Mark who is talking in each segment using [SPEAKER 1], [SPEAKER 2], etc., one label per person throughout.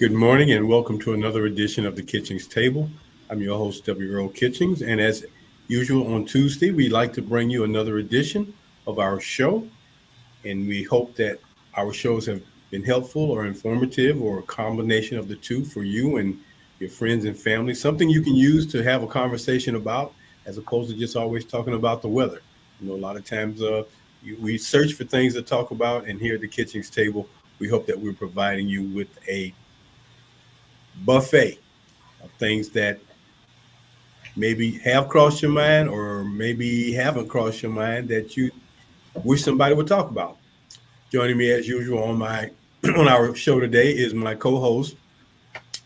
[SPEAKER 1] Good morning and welcome to another edition of the Kitchings Table. I'm your host, Earl Kitchings, and as usual on Tuesday, we like to bring you another edition of our show, and we hope that our shows have been helpful or informative or a combination of the two for you and your friends and family, something you can use to have a conversation about as opposed to just always talking about the weather. A lot of times we search for things to talk about, and here at the Kitchings Table, we hope that we're providing you with a buffet of things that maybe have crossed your mind or maybe haven't crossed your mind that you wish somebody would talk about. Joining me as usual on my on our show today is my co-host,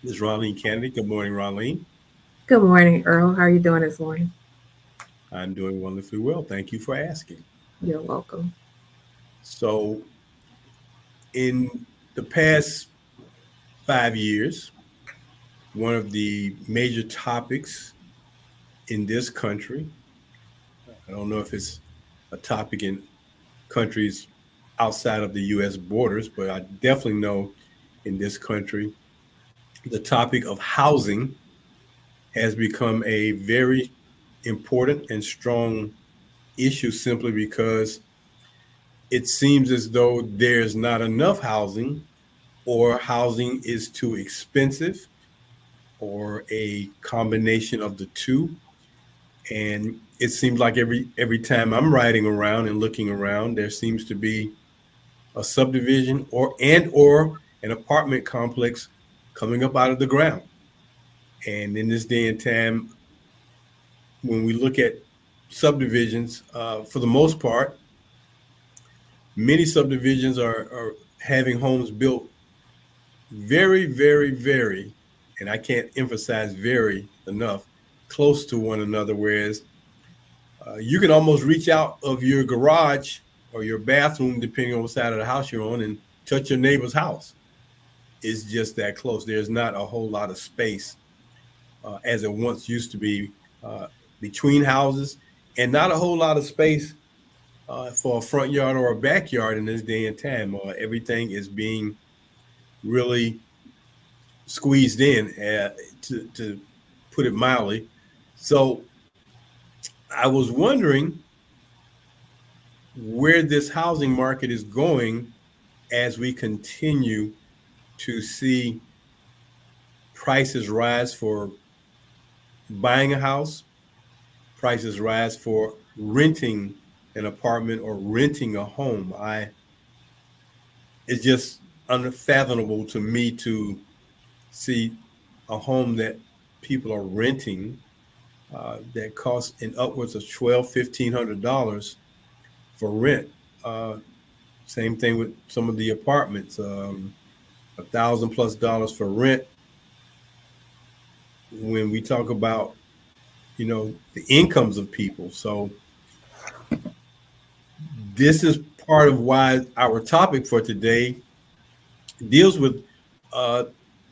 [SPEAKER 1] Ms. Ronline Cannady. Good morning, Ronline.
[SPEAKER 2] Good morning, Earl. How are you doing this morning?
[SPEAKER 1] I'm doing wonderfully well. Thank you for asking.
[SPEAKER 2] You're welcome.
[SPEAKER 1] So, in the past 5 years, one of the major topics in this country, I don't know if it's a topic in countries outside of the U.S. borders, but I definitely know in this country, the topic of housing has become a very important and strong issue simply because it seems as though there's not enough housing or housing is too expensive or a combination of the two. And it seems like every time I'm riding around and looking around, there seems to be a subdivision or an apartment complex coming up out of the ground. And in this day and time, when we look at subdivisions, for the most part, many subdivisions are having homes built very, very, very, and I can't emphasize very enough, close to one another. Whereas you can almost reach out of your garage or your bathroom, depending on what side of the house you're on, and touch your neighbor's house. It's just that close. There's not a whole lot of space as it once used to be uh, between houses, and not a whole lot of space for a front yard or a backyard in this day and time. Everything is being really squeezed in, to put it mildly. So I was wondering where this housing market is going as we continue to see prices rise for buying a house, prices rise for renting an apartment or renting a home. It's just unfathomable to me to see a home that people are renting that costs in upwards of $1,200, $1,500 for rent. Uh, Same thing with some of the apartments, $1,000+ for rent. When we talk about the incomes of people, so this is part of why our topic for today deals with uh,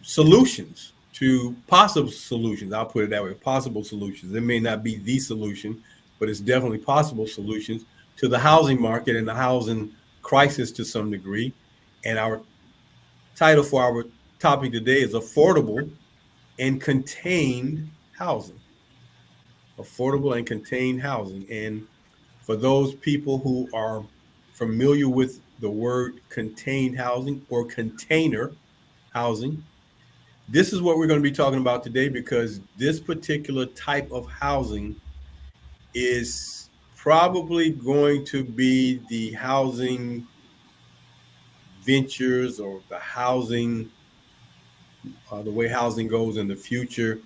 [SPEAKER 1] solutions to possible solutions. I'll put it that way, possible solutions. It may not be the solution, but it's definitely possible solutions to the housing market and the housing crisis to some degree. And our title for our topic today is affordable and contained housing. Affordable and contained housing. And for those people who are familiar with the word contained housing or container housing, this is what we're going to be talking about today because this particular type of housing is probably going to be the housing ventures or the way housing goes in the future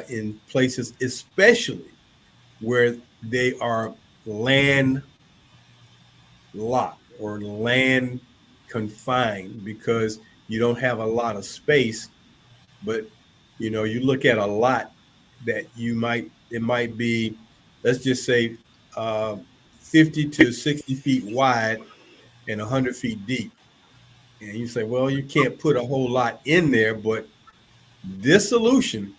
[SPEAKER 1] in places, especially where they are land locked or land confined because you don't have a lot of space. But you look at a lot that it might be, let's just say, uh, 50 to 60 feet wide and 100 feet deep. And you say, well, you can't put a whole lot in there, but this solution,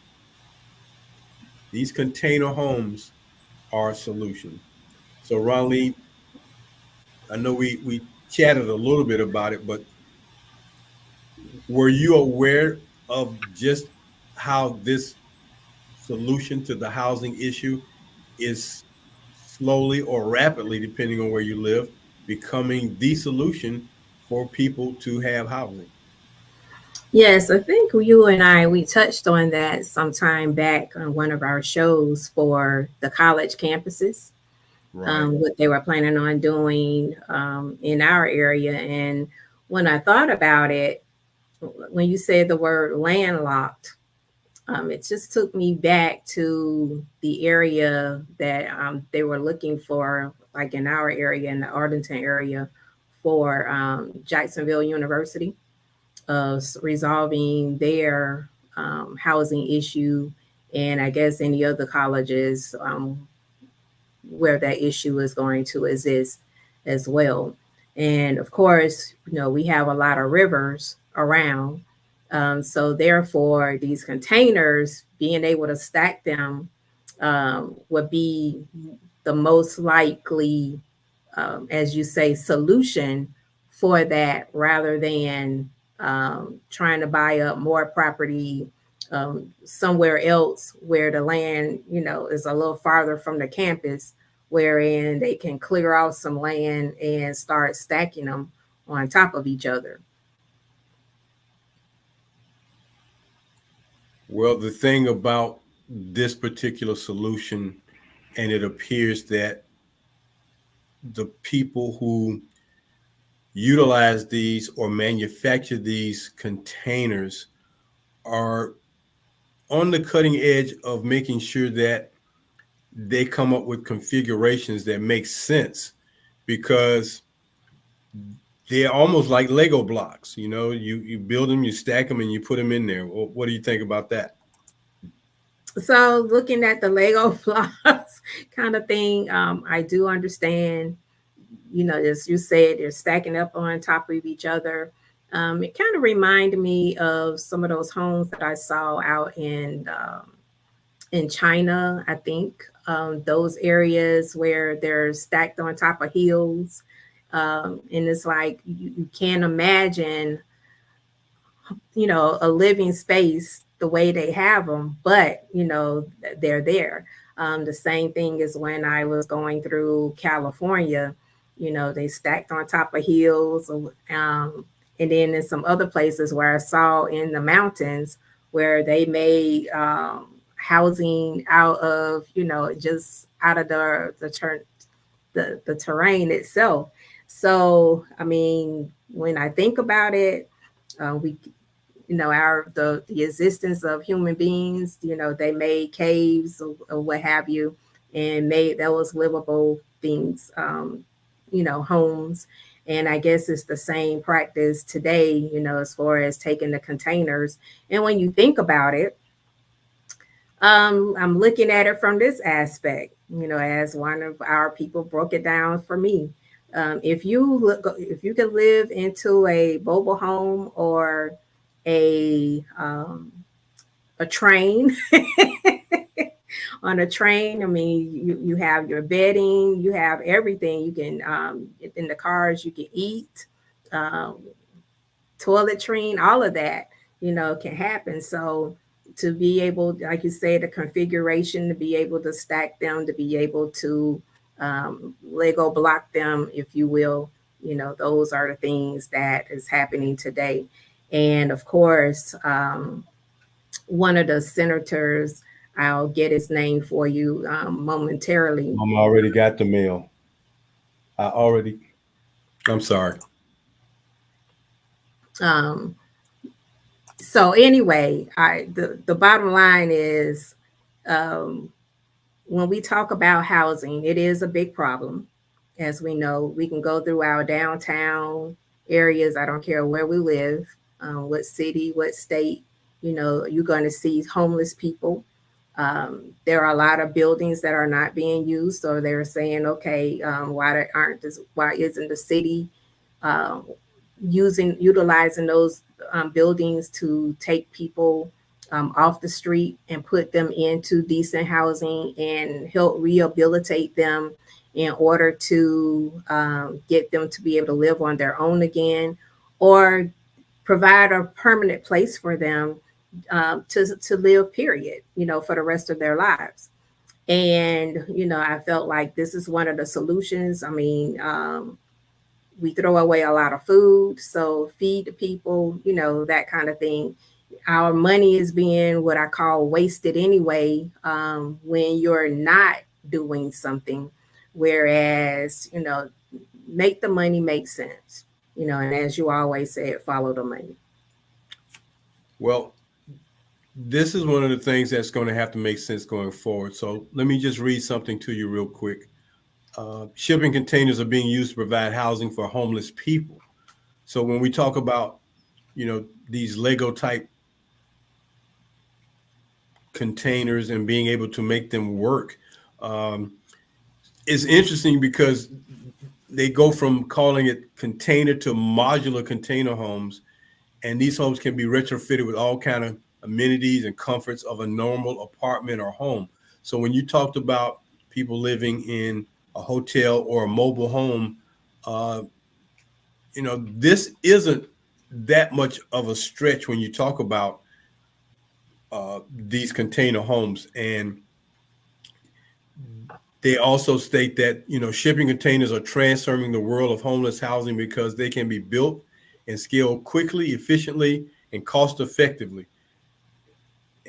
[SPEAKER 1] these container homes are a solution. So, Ron Lee, I know we chatted a little bit about it, but were you aware of just how this solution to the housing issue is slowly or rapidly, depending on where you live, becoming the solution for people to have housing.
[SPEAKER 2] Yes, I think you and we touched on that sometime back on one of our shows for the college campuses,
[SPEAKER 1] Right.
[SPEAKER 2] what they were planning on doing in our area. And when I thought about it, when you said the word landlocked, it just took me back to the area that they were looking for, like in our area, in the Arlington area, for Jacksonville University, resolving their housing issue, and I guess any other colleges where that issue is going to exist as well. And of course, we have a lot of rivers around. So therefore, these containers, being able to stack them would be the most likely, as you say, solution for that, rather than trying to buy up more property somewhere else where the land, is a little farther from the campus, wherein they can clear out some land and start stacking them on top of each other.
[SPEAKER 1] Well, the thing about this particular solution, and it appears that the people who utilize these or manufacture these containers are on the cutting edge of making sure that they come up with configurations that make sense, because they're almost like Lego blocks. You build them, you stack them, and you put them in there. Well, what do you think about that?
[SPEAKER 2] So looking at the Lego blocks kind of thing, I do understand, as you said, they're stacking up on top of each other. It kind of reminded me of some of those homes that I saw out in China, I think. Those areas where they're stacked on top of hills. And it's like you can't imagine, a living space the way they have them, but, they're there. The same thing is when I was going through California, they stacked on top of hills. And then in some other places where I saw in the mountains where they made housing out of, just out of the terrain itself. So, I mean, when I think about it, we our the existence of human beings, they made caves or what have you, and made those livable things, homes. And I guess it's the same practice today, as far as taking the containers. And when you think about it, I'm looking at it from this aspect, as one of our people broke it down for me. If you could live into a mobile home or a a train, on a train, I mean, you have your bedding, you have everything. You can in the cars, you can eat, um, toiletry, all of that, can happen. So to be able, like you say, the configuration, to be able to stack them, to be able to Lego block them, if you will, those are the things that is happening today. And of course, one of the senators, I'll get his name for you momentarily.
[SPEAKER 1] Mom already got the mail. I already. I'm sorry.
[SPEAKER 2] Um, so anyway, the bottom line is, um, when we talk about housing, it is a big problem. As we know, we can go through our downtown areas. I don't care where we live, what city, what state. You're going to see homeless people. There are a lot of buildings that are not being used, so they're saying, okay, why isn't the city uh, utilizing those buildings to take people off the street and put them into decent housing and help rehabilitate them in order to get them to be able to live on their own again, or provide a permanent place for them to live, period, for the rest of their lives. And I felt like this is one of the solutions. I mean, we throw away a lot of food, so feed the people, that kind of thing. Our money is being what I call wasted anyway, when you're not doing something. Whereas, make the money make sense, and as you always said, follow the money.
[SPEAKER 1] Well, this is one of the things that's going to have to make sense going forward. So let me just read something to you real quick. Shipping containers are being used to provide housing for homeless people. So when we talk about, these Lego type containers and being able to make them work, um, it's interesting because they go from calling it container to modular container homes, and these homes can be retrofitted with all kind of amenities and comforts of a normal apartment or home. So when you talked about people living in a hotel or a mobile home, uh, this isn't that much of a stretch when you talk about these container homes. And they also state that, shipping containers are transforming the world of homeless housing because they can be built and scaled quickly, efficiently, and cost effectively.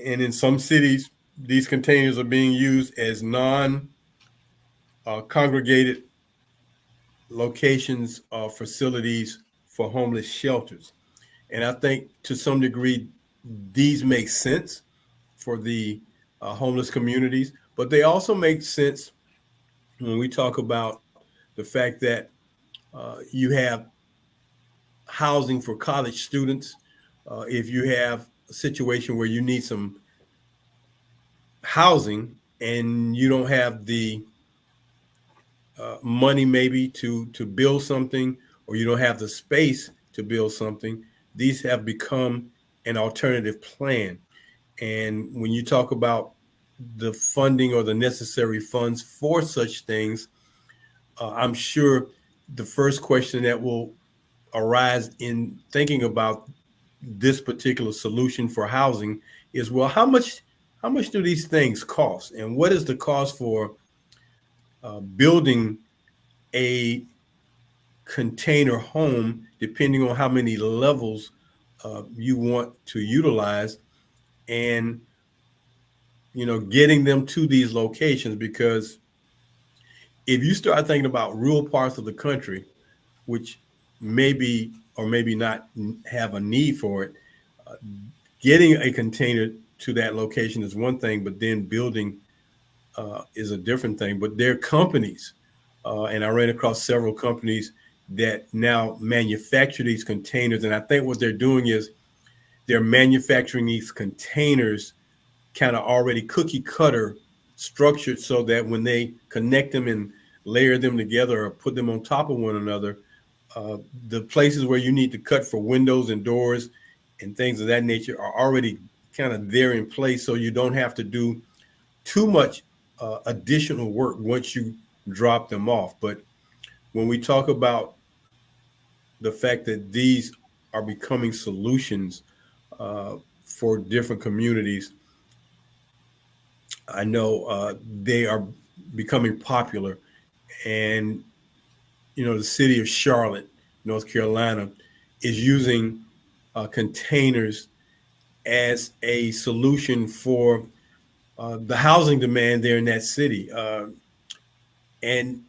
[SPEAKER 1] And in some cities, these containers are being used as non congregated locations or facilities for homeless shelters. And I think to some degree, these make sense for the homeless communities, but they also make sense when we talk about the fact that you have housing for college students. If you have a situation where you need some housing and you don't have the money maybe to build something, or you don't have the space to build something, these have become an alternative plan. And when you talk about the funding or the necessary funds for such things, I'm sure the first question that will arise in thinking about this particular solution for housing is, well, how much do these things cost, and what is the cost for building a container home, depending on how many levels you want to utilize, and getting them to these locations. Because if you start thinking about rural parts of the country, which maybe or maybe not have a need for it, uh, getting a container to that location is one thing, but then building is a different thing. But there are companies, and I ran across several companies that now manufacture these containers. And I think what they're doing is they're manufacturing these containers kind of already cookie cutter structured, so that when they connect them and layer them together or put them on top of one another, uh, the places where you need to cut for windows and doors and things of that nature are already kind of there in place, so you don't have to do too much additional work once you drop them off. But when we talk about the fact that these are becoming solutions for different communities, I know they are becoming popular. And, the city of Charlotte, North Carolina, is using containers as a solution for the housing demand there in that city. And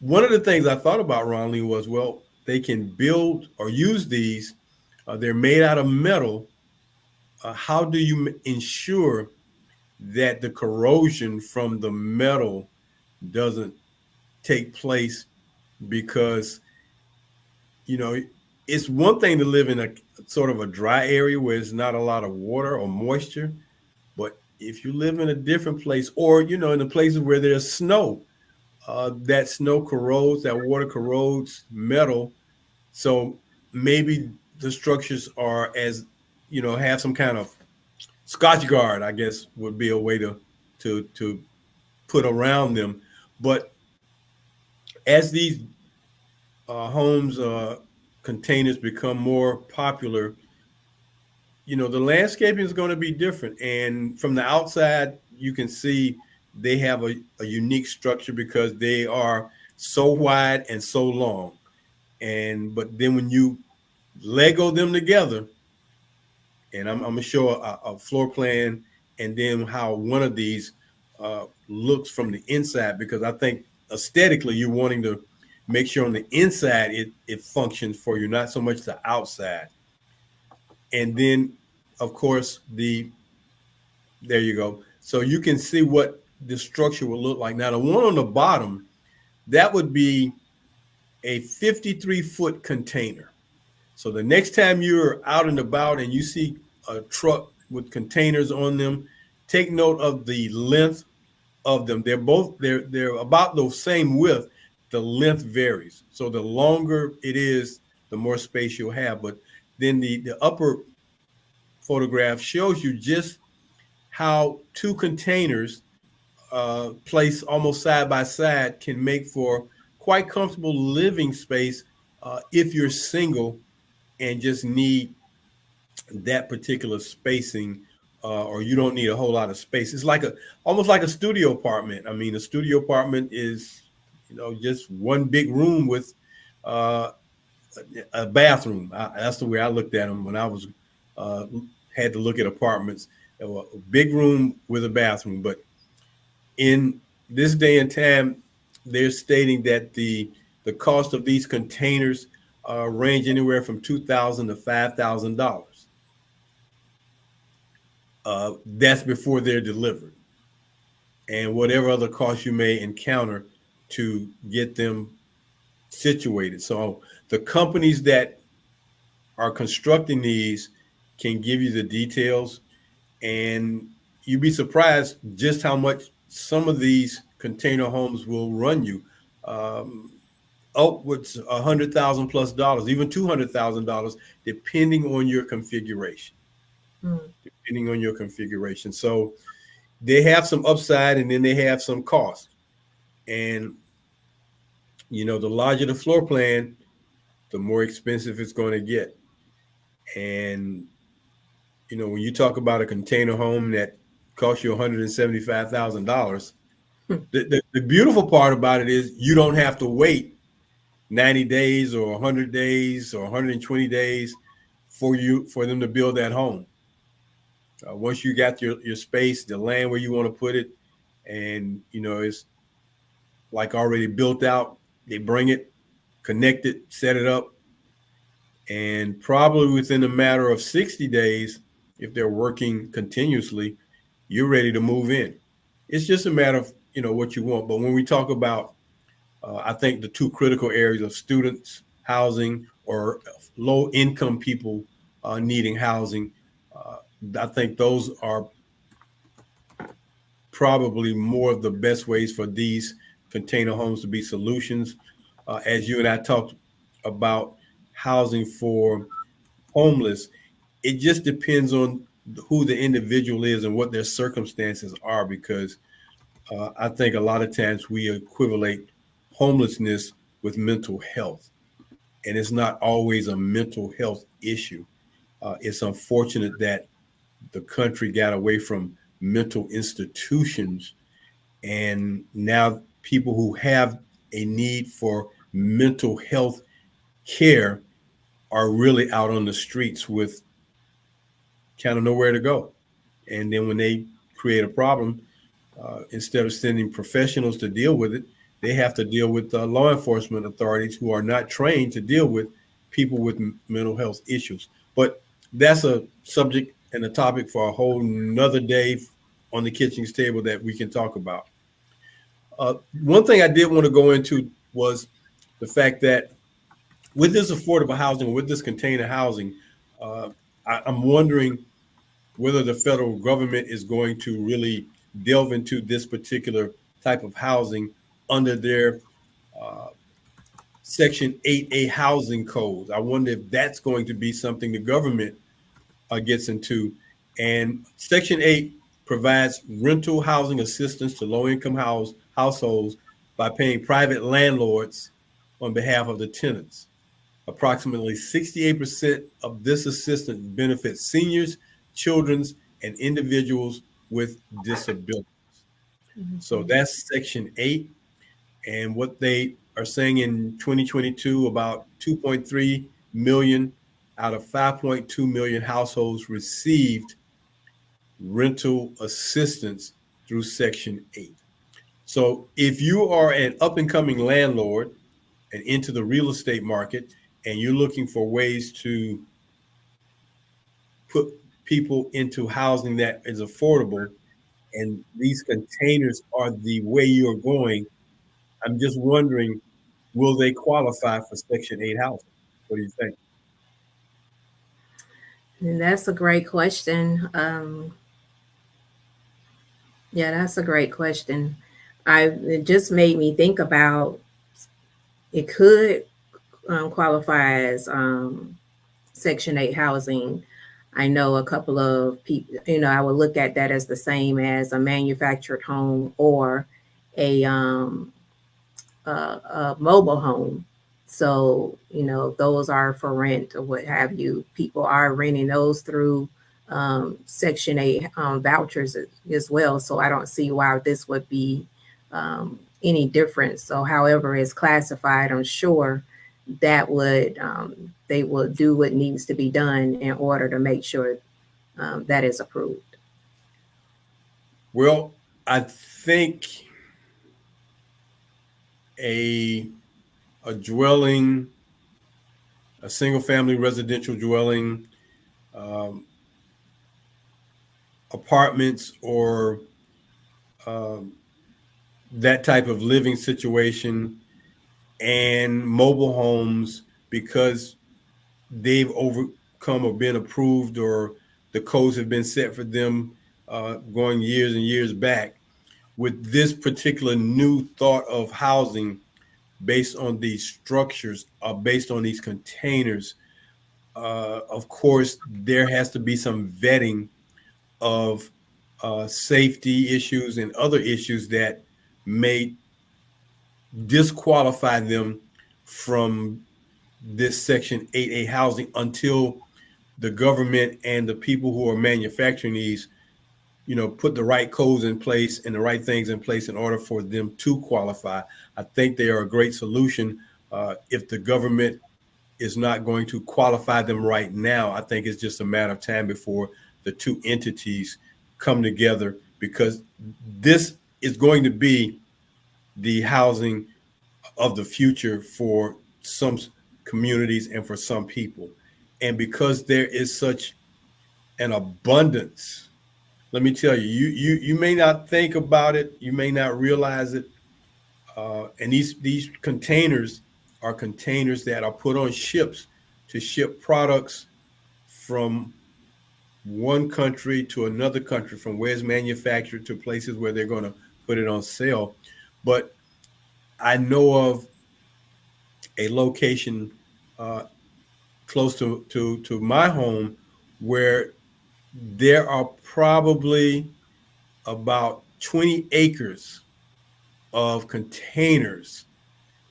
[SPEAKER 1] one of the things I thought about, Ronline, was, well, they can build or use these. They're made out of metal. How do you ensure that the corrosion from the metal doesn't take place? Because, you know, it's one thing to live in a sort of a dry area where there's not a lot of water or moisture. But if you live in a different place, or, in the places where there's snow, that snow corrodes, that water corrodes metal. So maybe the structures are, as have some kind of Scotch guard, I guess would be a way to put around them. But as these homes containers become more popular, the landscaping is going to be different. And from the outside, you can see they have a unique structure because they are so wide and so long. But then when you Lego them together, and I'm gonna show a floor plan and then how one of these looks from the inside, because I think aesthetically you're wanting to make sure on the inside it functions for you, not so much the outside. And then, of course, there you go. So you can see what the structure will look like. Now, the one on the bottom, that would be a 53-foot container. So the next time you're out and about and you see a truck with containers on them, take note of the length of them. They're about the same width. The length varies. So the longer it is, the more space you'll have. But then the upper photograph shows you just how two containers placed almost side by side can make for quite comfortable living space if you're single and just need that particular spacing, or you don't need a whole lot of space. It's like almost like a studio apartment. I mean, a studio apartment is, just one big room with uh, a bathroom. That's the way I looked at them when I was uh, had to look at apartments. A big room with a bathroom. But in this day and time, they're stating that the cost of these containers range anywhere from $2,000 to $5,000. That's before they're delivered, and whatever other costs you may encounter to get them situated. So the companies that are constructing these can give you the details, and you'd be surprised just how much some of these container homes will run you. Um, Upwards $100,000 plus dollars, even $200,000, depending on your configuration.
[SPEAKER 2] Mm.
[SPEAKER 1] Depending on your configuration. So they have some upside and then they have some cost. And the larger the floor plan, the more expensive it's going to get. And when you talk about a container home that costs you $175,000, the beautiful part about it is you don't have to wait 90 days or 100 days or 120 days for them to build that home. Once you got your space, the land where you want to put it, and it's like already built out, they bring it, connect it, set it up, and probably within a matter of 60 days, if they're working continuously, you're ready to move in. It's just a matter of what you want. But when we talk about, I think the two critical areas of students housing or low income people needing housing, uh, I think those are probably more of the best ways for these container homes to be solutions. As you and I talked about housing for homeless, it just depends on who the individual is and what their circumstances are, because I think a lot of times we equivalate homelessness with mental health, and it's not always a mental health issue. It's unfortunate that the country got away from mental institutions, and now people who have a need for mental health care are really out on the streets with kind of nowhere to go. And then when they create a problem, instead of sending professionals to deal with it, they have to deal with law enforcement authorities who are not trained to deal with people with mental health issues. But that's a subject and a topic for a whole nother day on the Kitchings Table that we can talk about. One thing I did want to go into was the fact that with this affordable housing, with this container housing, uh, I'm wondering whether the federal government is going to really delve into this particular type of housing under their uh, Section 8A housing codes. I wonder if that's going to be something the government gets into. And Section 8 provides rental housing assistance to low income households by paying private landlords on behalf of the tenants. Approximately 68% of this assistance benefits seniors children's and individuals with disabilities. So
[SPEAKER 2] Mhm.
[SPEAKER 1] that's Section 8. And what they are saying in 2022, about 2.3 million out of 5.2 million households received rental assistance through Section 8. So if you are an up and coming landlord and into the real estate market and you're looking for ways to put people into housing that is affordable, and these containers are the way you're going, I'm just wondering, will they qualify for Section 8 housing? What do you think?
[SPEAKER 2] And that's a great question. Yeah, that's a great question. It just made me think about it could qualify as Section 8 housing. I know a couple of people, I would look at that as the same as a manufactured home or a a mobile home. So, those are for rent or what have you. People are renting those through Section 8 vouchers as well. So, I don't see why this would be any different. So, however it's classified, I'm sure that they will do what needs to be done in order to make sure that is approved.
[SPEAKER 1] Well, I think a a dwelling, a single family residential dwelling, um, apartments, or um, that type of living situation, and mobile homes, because they've overcome or been approved, or the codes have been set for them going years and years back. With this particular new thought of housing based on these structures, based on these containers, of course, there has to be some vetting of safety issues and other issues that may disqualify them from this Section 8A housing until the government and the people who are manufacturing these, put the right codes in place and the right things in place in order for them to qualify. I think they are a great solution. If the government is not going to qualify them right now, I think it's just a matter of time before the two entities come together, because this is going to be the housing of the future for some communities and for some people. And because there is such an abundance, let me tell you, you may not think about it, you may not realize it. And these containers are containers that are put on ships to ship products from one country to another country, from where it's manufactured to places where they're going to put it on sale. But I know of a location uh, close to my home where there are probably about 20 acres of containers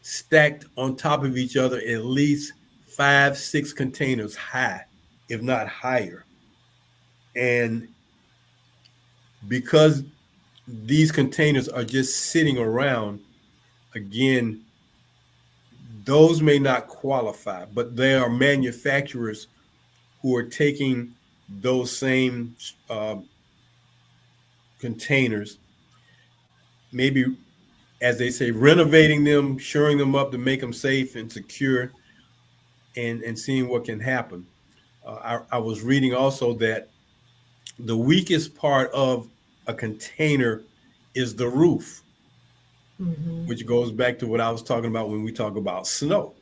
[SPEAKER 1] stacked on top of each other, at least 5, 6 containers high, if not higher. And because these containers are just sitting around, again, those may not qualify, but there are manufacturers who are taking those same uh, containers, maybe, as they say, renovating them, shoring them up to make them safe and secure, and seeing what can happen. I was reading also that the weakest part of a container is the roof,
[SPEAKER 2] Hmm.
[SPEAKER 1] which goes back to what I was talking about when we talk about snow.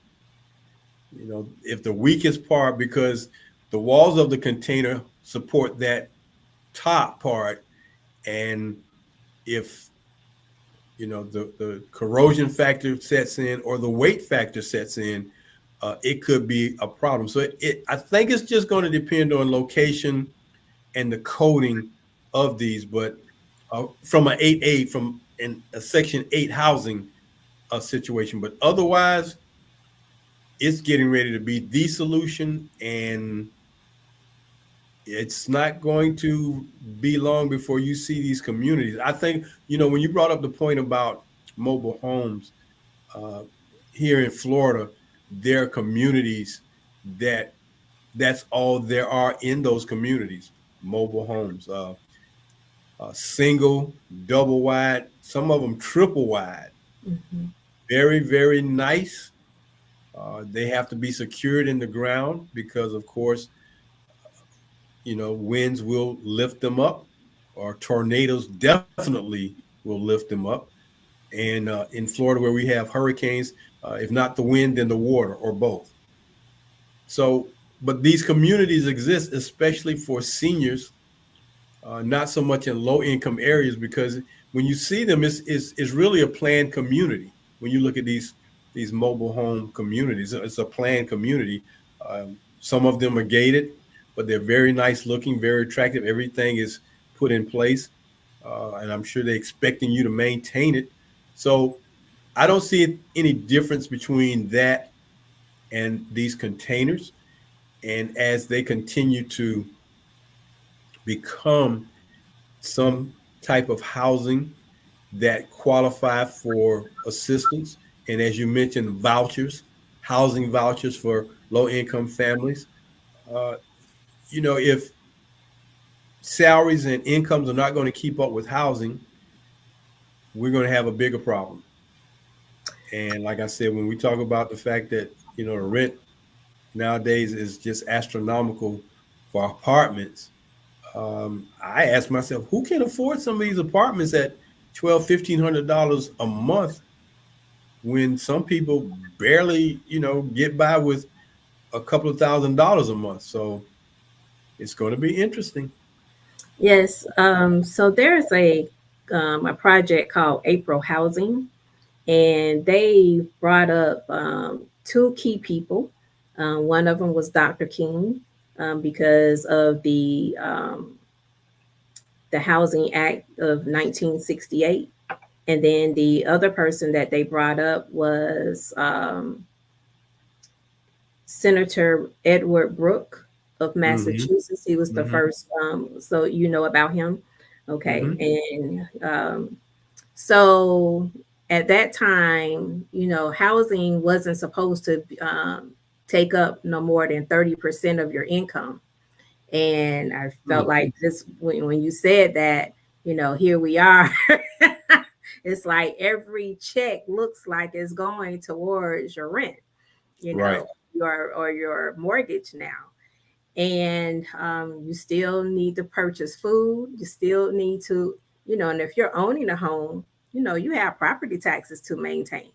[SPEAKER 1] If the weakest part, because the walls of the container support that top part, and if the corrosion factor sets in or the weight factor sets in, it could be a problem. So I think it's just going to depend on location and the coding of these. But from an 8A, from in a Section 8 housing situation, but otherwise, it's getting ready to be the solution. And it's not going to be long before you see these communities. I think, when you brought up the point about mobile homes, uh, here in Florida, there are communities that that's all there are in those communities. Mobile homes, single, double wide, some of them triple wide.
[SPEAKER 2] Mhm.
[SPEAKER 1] Very, very nice. They have to be secured in the ground because, of course, winds will lift them up, or tornadoes definitely will lift them up. And in Florida, where we have hurricanes, if not the wind, then the water, or both. So, but these communities exist especially for seniors, not so much in low income areas, because when you see them, it's really a planned community. When you look at these mobile home communities, it's a planned community. Some of them are gated, but they're very nice looking, very attractive. Everything is put in place, and I'm sure they're expecting you to maintain it. So I don't see any difference between that and these containers. And as they continue to become some type of housing that qualify for assistance, and as you mentioned, vouchers, housing vouchers for low income families. Uh, if salaries and incomes are not going to keep up with housing, we're going to have a bigger problem. And like I said, when we talk about the fact that the rent nowadays is just astronomical for apartments, I ask myself, who can afford some of these apartments at $1,200, $1,500 a month, when some people barely, get by with a couple of $1,000s a month? So it's going to be interesting.
[SPEAKER 2] Yes. So there's a project called April Housing, and they brought up two key people. One of them was Dr. King, because of the Housing Act of 1968. And then the other person that they brought up was Senator Edward Brooke of
[SPEAKER 1] Mm-hmm.
[SPEAKER 2] Massachusetts. He was the
[SPEAKER 1] Mm-hmm.
[SPEAKER 2] first, so you know about him. Okay.
[SPEAKER 1] Mm-hmm.
[SPEAKER 2] And so at that time, housing wasn't supposed to take up no more than 30% of your income. And I felt
[SPEAKER 1] Mm.
[SPEAKER 2] like this when you said that, here we are. It's like every check looks like it's going towards your rent,
[SPEAKER 1] Right.
[SPEAKER 2] your mortgage now. And you still need to purchase food. You still need to, and if you're owning a home, you have property taxes to maintain,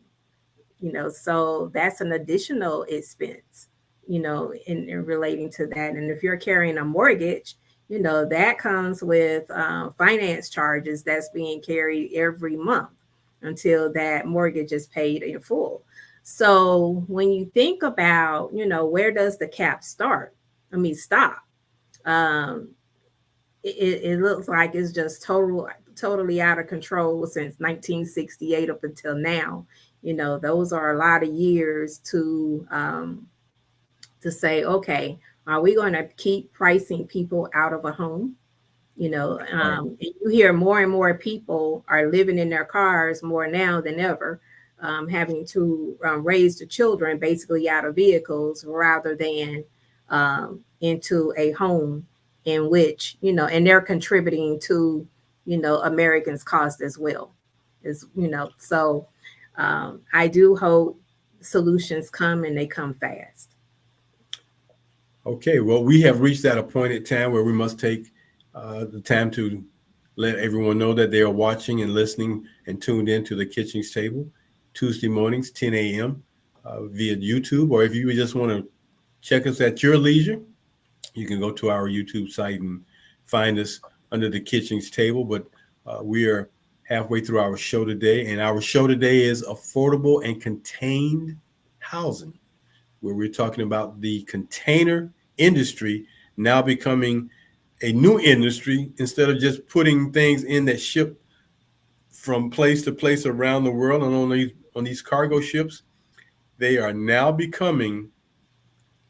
[SPEAKER 2] so that's an additional expense, in relating to that. And if you're carrying a mortgage, that comes with finance charges that's being carried every month until that mortgage is paid in full. So when you think about, where does the cap start? I mean, stop. Um, it looks like it's just totally out of control since 1968 up until now. Those are a lot of years to say, okay, are we going to keep pricing people out of a home?
[SPEAKER 1] Right.
[SPEAKER 2] And you hear more and more people are living in their cars more now than ever, having to raise the children basically out of vehicles rather than into a home in which, and they're contributing to, Americans' cost as well. So I do hope solutions come and they come fast.
[SPEAKER 1] Okay. Well, we have reached that appointed time where we must take the time to let everyone know that they are watching and listening and tuned in to the Kitchings Table Tuesday mornings, 10 a.m. Via YouTube. Or if you just want to check us at your leisure, you can go to our YouTube site and find us under the Kitchings Table. But we are halfway through our show today, and our show today is affordable and contained housing, where we're talking about the container industry now becoming a new industry. Instead of just putting things in that ship from place to place around the world and on these cargo ships, they are now becoming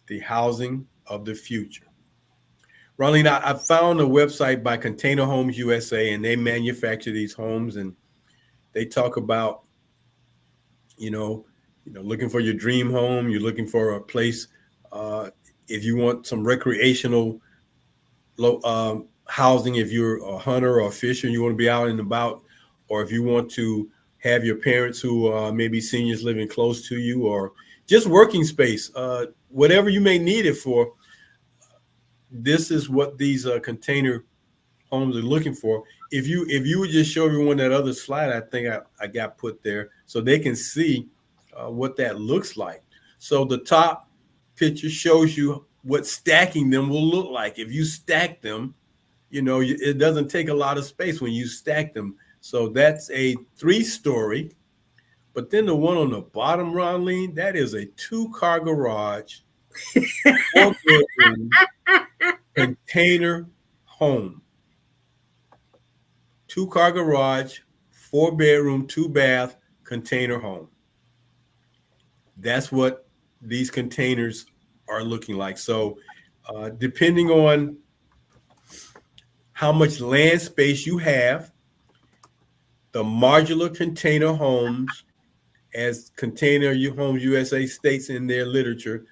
[SPEAKER 1] the housing of the future. Ronline, I found a website by Container Homes USA, and they manufacture these homes, and they talk about, you know, looking for your dream home. You're looking for a place. Uh, if you want some recreational housing, if you're a hunter or a fisher, you want to be out and about, or if you want to have your parents who maybe seniors living close to you, or just working space, whatever you may need it for. This is what these container homes are looking for. If you would just show everyone that other slide, I think I got put there so they can see what that looks like. So the top picture shows you what stacking them will look like. If you stack them, it doesn't take a lot of space when you stack them. So that's a 3-story. But then the one on the bottom, Ronline, that is a 2-car garage, 4-bedroom container home. 2-car garage, 4-bedroom, 2-bath container home. That's what these containers are looking like. So, depending on how much land space you have, the modular container homes, as Container Homes USA states in their literature,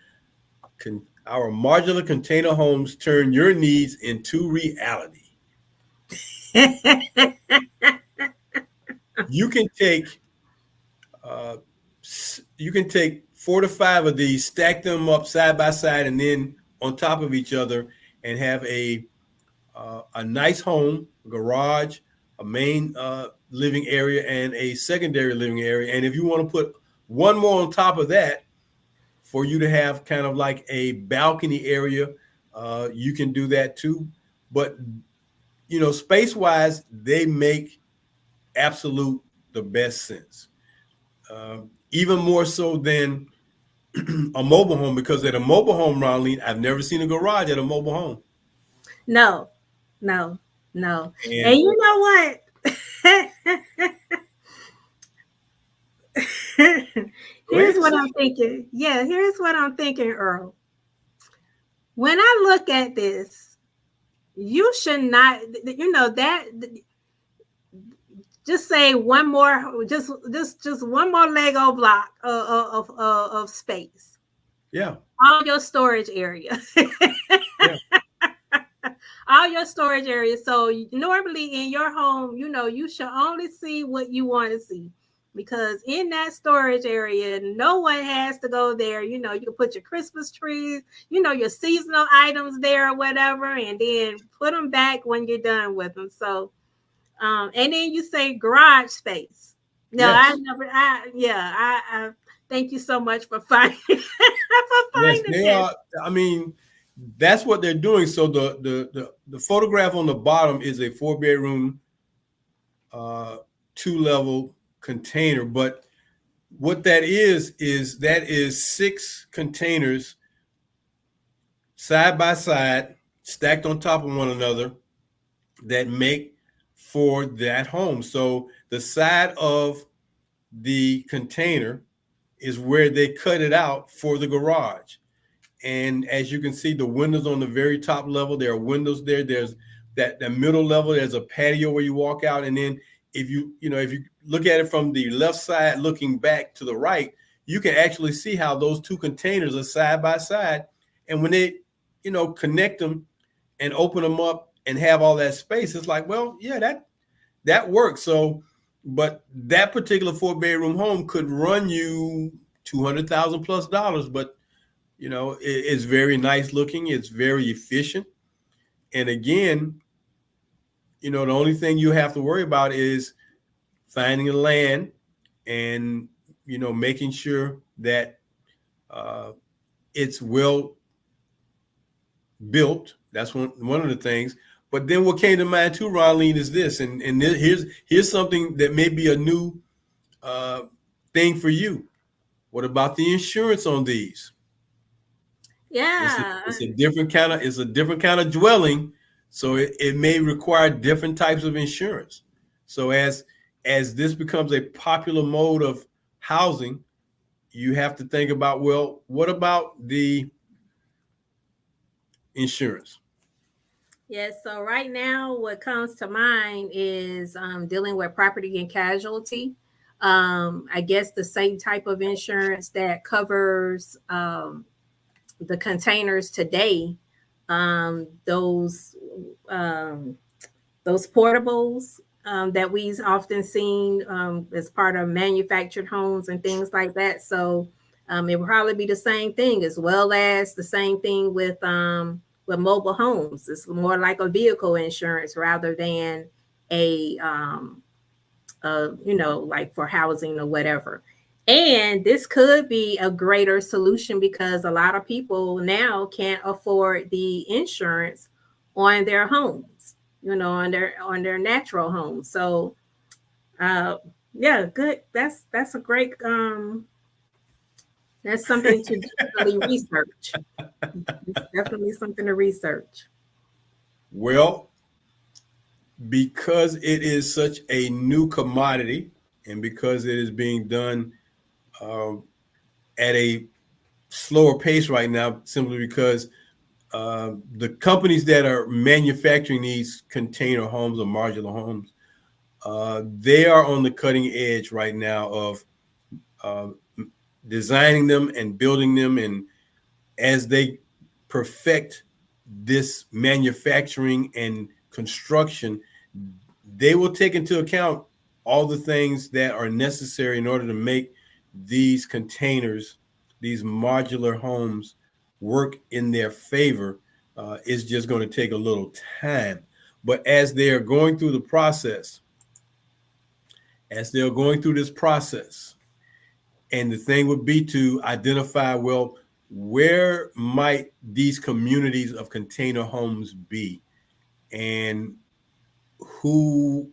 [SPEAKER 1] our modular container homes turn your needs into reality. You can take uh, you can take 4 to 5 of these, stack them up side by side, and then on top of each other, and have a nice home, a garage, a main living area, and a secondary living area. And if you want to put one more on top of that, for you to have kind of like a balcony area, you can do that too. But space wise, they make absolute the best sense. Even more so than a mobile home, because at a mobile home, Ronline, I've never seen a garage at a mobile home.
[SPEAKER 2] No, no, no. And
[SPEAKER 1] And
[SPEAKER 2] you know what?
[SPEAKER 1] go
[SPEAKER 2] Here's
[SPEAKER 1] ahead,
[SPEAKER 2] what
[SPEAKER 1] say.
[SPEAKER 2] I'm thinking. Yeah, here's what I'm thinking, Earl. When I look at this, you should not, that just say one more, just one more Lego block of space.
[SPEAKER 1] Yeah,
[SPEAKER 2] All your storage area.
[SPEAKER 1] yeah,
[SPEAKER 2] All your storage areas. So normally in your home, you should only see what you want to see. Because in that storage area, no one has to go there. You can put your Christmas trees, your seasonal items there or whatever, and then put them back when you're done with them. So, and then you say garage space. No, I
[SPEAKER 1] yes,
[SPEAKER 2] never. I thank you so much for finding for
[SPEAKER 1] yes.
[SPEAKER 2] finding
[SPEAKER 1] They
[SPEAKER 2] this.
[SPEAKER 1] are. I mean, that's what they're doing. So the photograph on the bottom is a 4-bedroom, uh, 2-level container. But what that is that is 6 containers side by side, stacked on top of one another, that make for that home. So the side of the container is where they cut it out for the garage. And as you can see, the windows on the very top level, there are windows there. There's that middle level, there's a patio where you walk out. And then if you look at it from the left side looking back to the right, you can actually see how those 2 containers are side by side. And when they, connect them and open them up and have all that space, it's like, well, yeah, that works. So, but that particular 4-bedroom home could run you $200,000 plus, but it's very nice looking. It's very efficient. And again, the only thing you have to worry about is finding the land and, making sure that uh, it's well built. That's one of the things. But then what came to mind too, Ronline, is this, and here's something that may be a new uh, thing for you. What about the insurance on these? It's a,
[SPEAKER 2] Yeah.
[SPEAKER 1] it's a different kind of dwelling, so it may require different types of insurance. So as this becomes a popular mode of housing, you have to think about, well, what about the insurance?
[SPEAKER 2] Yes, so right now, what comes to mind is dealing with property and casualty. I guess the same type of insurance that covers the containers today, those um, those portables that we've often seen as part of manufactured homes and things like that. So it will probably be the same thing, as well as the same thing with mobile homes. It's more like a vehicle insurance rather than a like for housing or whatever. And this could be a greater solution because a lot of people now can't afford the insurance on their homes, on their natural homes. So, uh, yeah, good. That's a great that's something to definitely research. It's definitely something to research.
[SPEAKER 1] Well, because it is such a new commodity and because it is being done um, at a slower pace right now, simply because the companies that are manufacturing these container homes or modular homes, they are on the cutting edge right now of uh, designing them and building them. And as they perfect this manufacturing and construction, they will take into account all the things that are necessary in order to make these containers, these modular homes, work in their favor. It's just going to take a little time. But as they are going through the process, as they're going through this process, and the thing would be to identify, well, where might these communities of container homes be, and who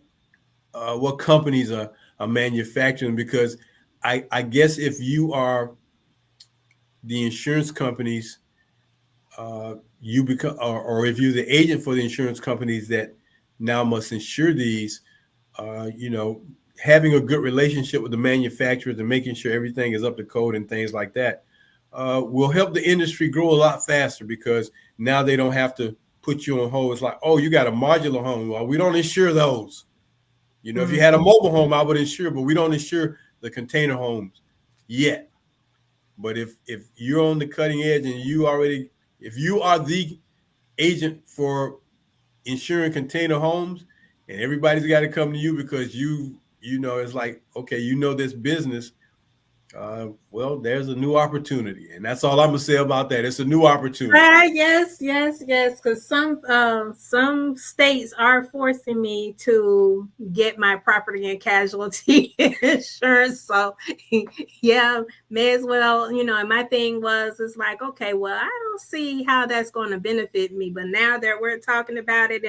[SPEAKER 1] what companies are manufacturing? Because I guess if you are the insurance companies, you become, or if you're the agent for the insurance companies that now must insure these, you know, having a good relationship with the manufacturers and making sure everything is up to code and things like that will help the industry grow a lot faster, because now they don't have to put you on hold. It's like, oh, you got a modular home. Well, we don't insure those. You know, if you had a
[SPEAKER 2] Mhm.
[SPEAKER 1] mobile home, I would insure, but we don't insure the container homes yet. But if you're on the cutting edge and you already, if you are the agent for insuring container homes, and everybody's got to come to you because you know, it's like, okay, you know this business. Well, there's a new opportunity, and that's all I'm gonna say about that. It's a new opportunity.
[SPEAKER 2] Yes, yes, yes. Because some states are forcing me to get my property and casualty insurance. So, yeah, may as well. And my thing was, it's like, okay, well, I don't see how that's going to benefit me. But now that we're talking about it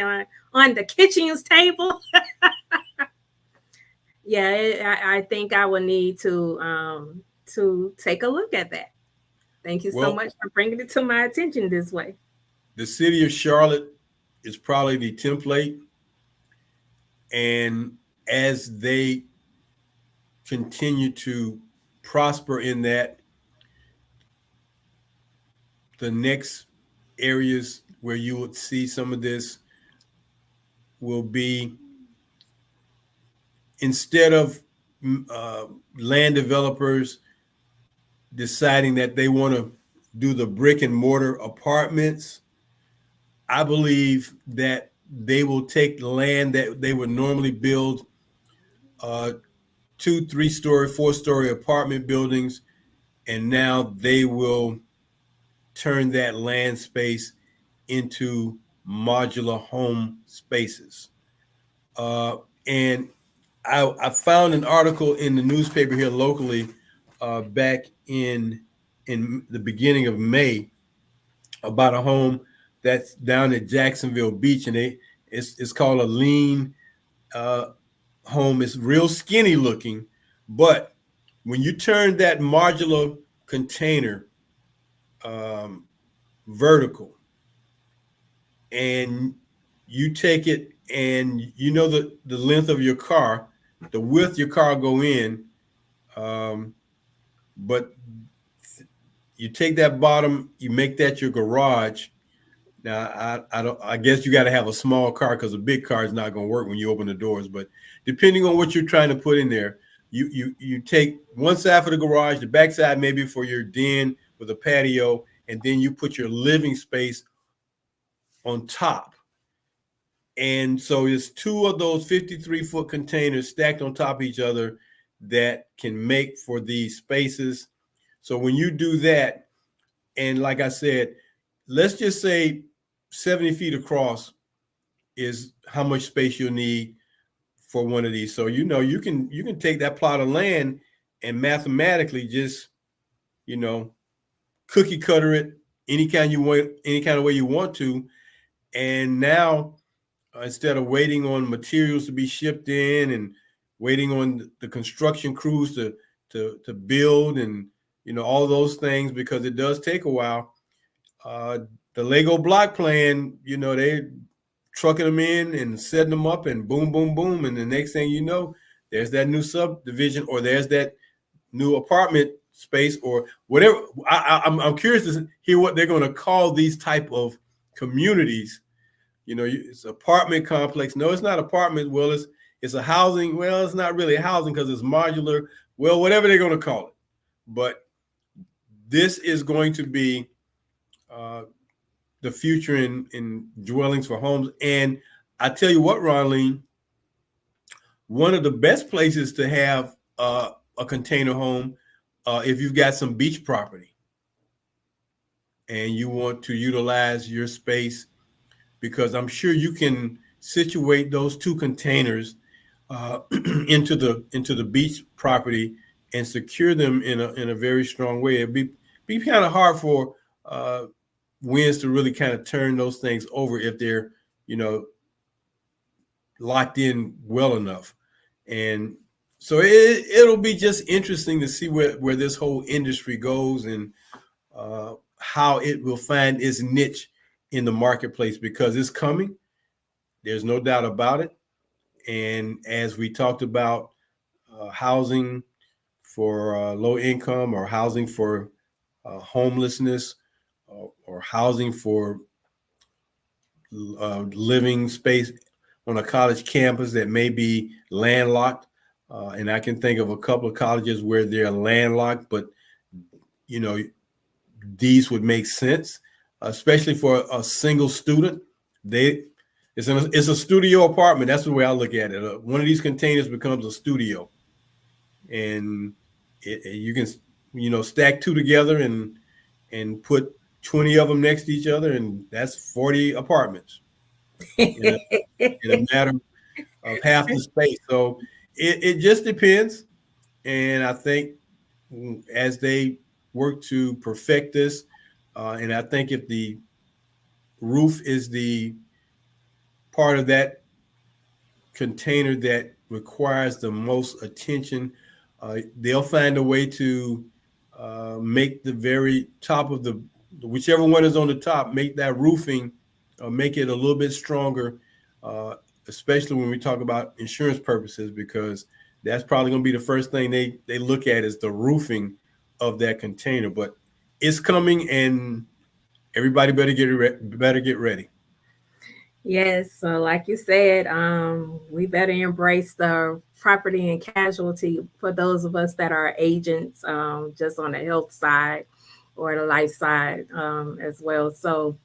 [SPEAKER 2] on the kitchen's table, yeah, I think I will need to take a look at that. Thank you so
[SPEAKER 1] Well,
[SPEAKER 2] much for bringing it to my attention this way.
[SPEAKER 1] the city of Charlotte is probably the template, and as they continue to prosper in that, the next areas where you would see some of this will be, instead of uh, land developers deciding that they want to do the brick and mortar apartments, I believe that they will take the land that they would normally build uh, 2, 3-story, 4-story apartment buildings, and now they will turn that land space into modular home spaces. And I found an article in the newspaper here locally back in the beginning of May about a home that's down at Jacksonville Beach, and it's called a lean uh, home. It's real skinny looking, but when you turn that modular container um, vertical, and you take it, and you know the length of your car, the width your car go in, um, but you take that bottom, you make that your garage, Now, I don't. I guess you got to have a small car because a big car is not going to work when you open the doors. But depending on what you're trying to put in there, you take one side for the garage, the back side maybe for your den with a patio, and then you put your living space on top. And so it's two of those 53-foot containers stacked on top of each other that can make for these spaces. So when you do that, and like I said, let's just say 70 feet across is how much space you'll need for one of these. So you can take that plot of land and mathematically just you know cookie cutter it any kind of way you want to. And now instead of waiting on materials to be shipped in and waiting on the construction crews to build and all those things, because it does take a while. Uh, the Lego block plan, they trucking them in and setting them up and boom, boom, boom. And the next thing you know, there's that new subdivision or there's that new apartment space or whatever. I'm curious to hear what they're going to call these type of communities. It's apartment complex. No, it's not apartment. Well, it's a housing. Well, it's not really housing because it's modular. Well, whatever they're going to call it. But this is going to be the future in dwellings for homes. And I tell you what, Ronline, one of the best places to have a container home, if you've got some beach property and you want to utilize your space, because I'm sure you can situate those two containers into the beach property and secure them in a very strong way. It'd be kind of hard for winds to really kind of turn those things over if they're locked in well enough. And so it'll be just interesting to see where this whole industry goes and how it will find its niche in the marketplace, because it's coming. There's no doubt about it. And as we talked about, housing for low income or housing for homelessness or housing for living space on a college campus that may be landlocked. And I can think of a couple of colleges where they're landlocked, but these would make sense, especially for a single student. It's a studio apartment. That's the way I look at it. One of these containers becomes a studio, and you can stack two together and put 20 of them next to each other, and that's 40 apartments in a matter of half the space. So it just depends, and I think as they work to perfect this, and I think if the roof is the part of that container that requires the most attention, they'll find a way to make the very top of whichever one is on the top, make that roofing, make it a little bit stronger, especially when we talk about insurance purposes, because that's probably going to be the first thing they look at is the roofing of that container. But it's coming, and everybody better get ready.
[SPEAKER 2] Yes, so like you said, we better embrace the property and casualty for those of us that are agents, just on the health side or the life side as well. So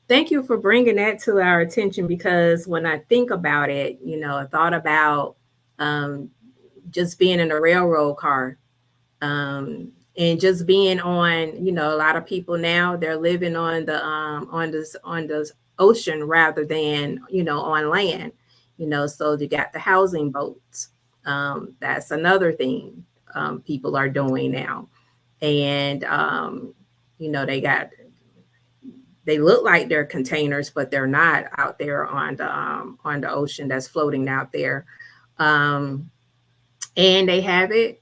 [SPEAKER 2] thank you for bringing that to our attention, because when I think about it, I thought about um, just being in a railroad car, and just being on, a lot of people now they're living on the ocean rather than on land. So you got the housing boats. That's another thing people are doing now, and they look like they're containers, but they're not out there on the ocean that's floating out there. Um, and they have it,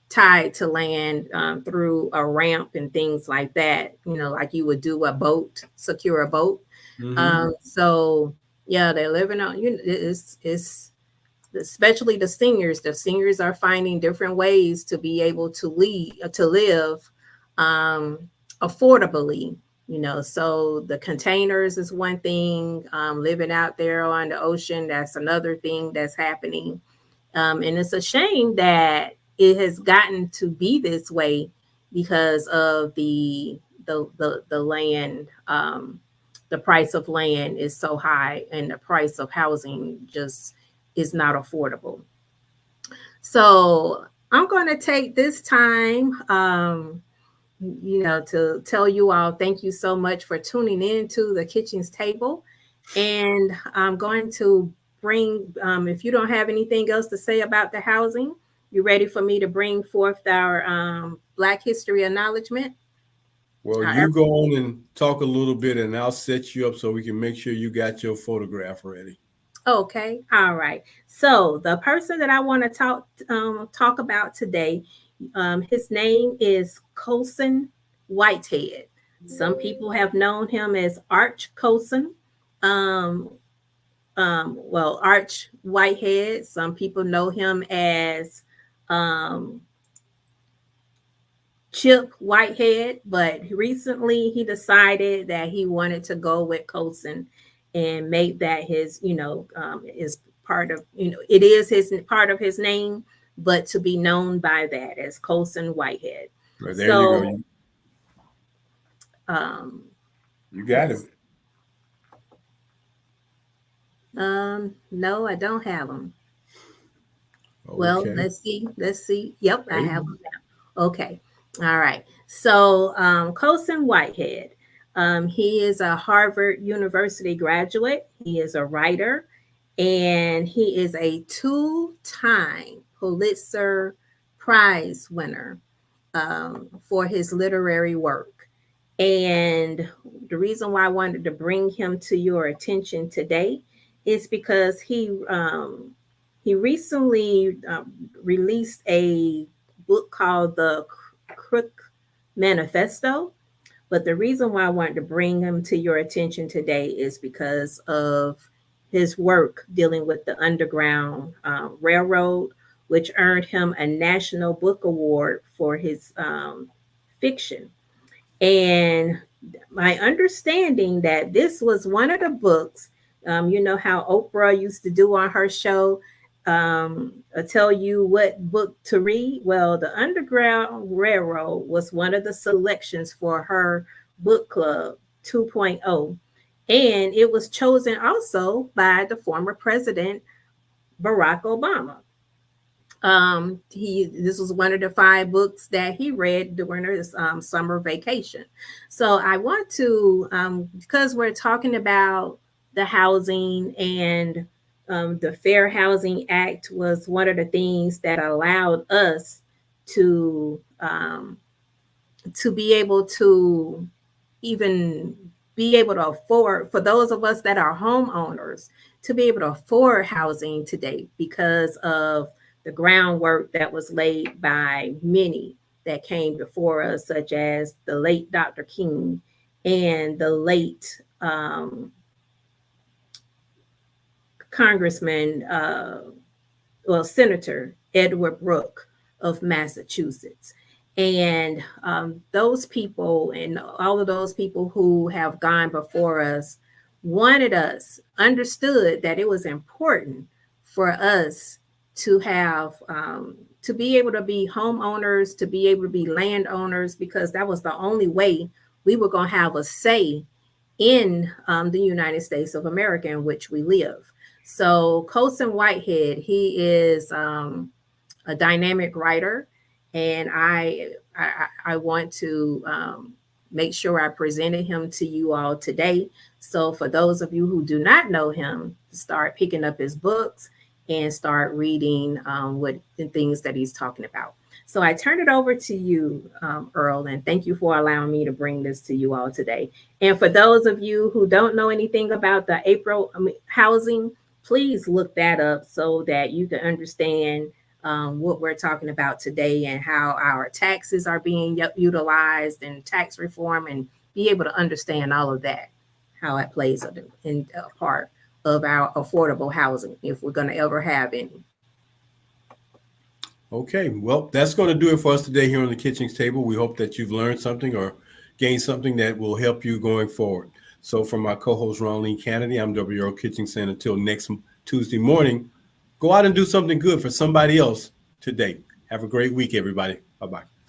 [SPEAKER 2] tied to land through a ramp and things like that, like you would do a boat, secure a boat.
[SPEAKER 1] Mm-hmm.
[SPEAKER 2] So yeah, they're living on, it's especially the seniors. The seniors are finding different ways to be able to live affordably, So the containers is one thing. Living out there on the ocean, that's another thing that's happening. And it's a shame that it has gotten to be this way because of the land. The price of land is so high, and the price of housing just is not affordable. So I'm going to take this time, to tell you all thank you so much for tuning in to the Kitchens Table. And I'm going to bring, if you don't have anything else to say about the housing, you ready for me to bring forth our Black History Acknowledgement?
[SPEAKER 1] Well,
[SPEAKER 2] Our,
[SPEAKER 1] you go on and talk a little bit, and I'll set you up so we can make sure you got your photograph ready.
[SPEAKER 2] okay, all right. So the person that I want to talk about today, his name is Colson Whitehead. Some people have known him as Arch Colson. Um, Arch Whitehead. Some people know him as um, Chip Whitehead, but recently he decided that he wanted to go with Colson and make that his, is part of, it is his part of his name, but to be known by that as Colson Whitehead.
[SPEAKER 1] Well, there you go.
[SPEAKER 2] So, um,
[SPEAKER 1] You got him.
[SPEAKER 2] let's, no, I don't have him. Well,
[SPEAKER 1] Okay.
[SPEAKER 2] let's see. Let's see. Yep, I
[SPEAKER 1] Hey,
[SPEAKER 2] have them now. Okay. All right. So, Colson Whitehead, he is a Harvard University graduate. He is a writer, and he is a two-time Pulitzer Prize winner for his literary work. And the reason why I wanted to bring him to your attention today is because he recently released a book called The Crook Manifesto. But the reason why I wanted to bring him to your attention today is because of his work dealing with the Underground Railroad, which earned him a National Book Award for his fiction. And my understanding that this was one of the books, you know how Oprah used to do on her show, tell you what book to read. Well, the Underground Railroad was one of the selections for her book club 2.0. And it was chosen also by the former president, Barack Obama. He This was one of the five books that he read during his summer vacation. So I want to, because we're talking about the housing, and the Fair Housing Act was one of the things that allowed us to be able to even be able to afford, for those of us that are homeowners, to be able to afford housing today because of the groundwork that was laid by many that came before us, such as the late Dr. King and the late Congressman, Senator Edward Brooke of Massachusetts. And those people and all of those people who have gone before us wanted us, understood that it was important for us to have, to be able to be homeowners, to be able to be landowners, because that was the only way we were going to have a say in the United States of America in which we live. So Colson Whitehead, he is a dynamic writer, and I want to make sure I presented him to you all today. So for those of you who do not know him, start picking up his books and start reading what the things that he's talking about. So I turn it over to you, Earl, and thank you for allowing me to bring this to you all today. And for those of you who don't know anything about the April housing, please look that up so that you can understand what we're talking about today and how our taxes are being utilized and tax reform, and be able to understand all of that, how it plays in a part of our affordable housing if we're going to ever have any.
[SPEAKER 1] okay. Well, that's going to do it for us today here on the Kitchings Table. We hope that you've learned something or gain something that will help you going forward. So, from my co-host Ronline Cannady, I'm W. Earl Kitchings saying until next Tuesday morning, go out and do something good for somebody else today. Have a great week, everybody. Bye bye.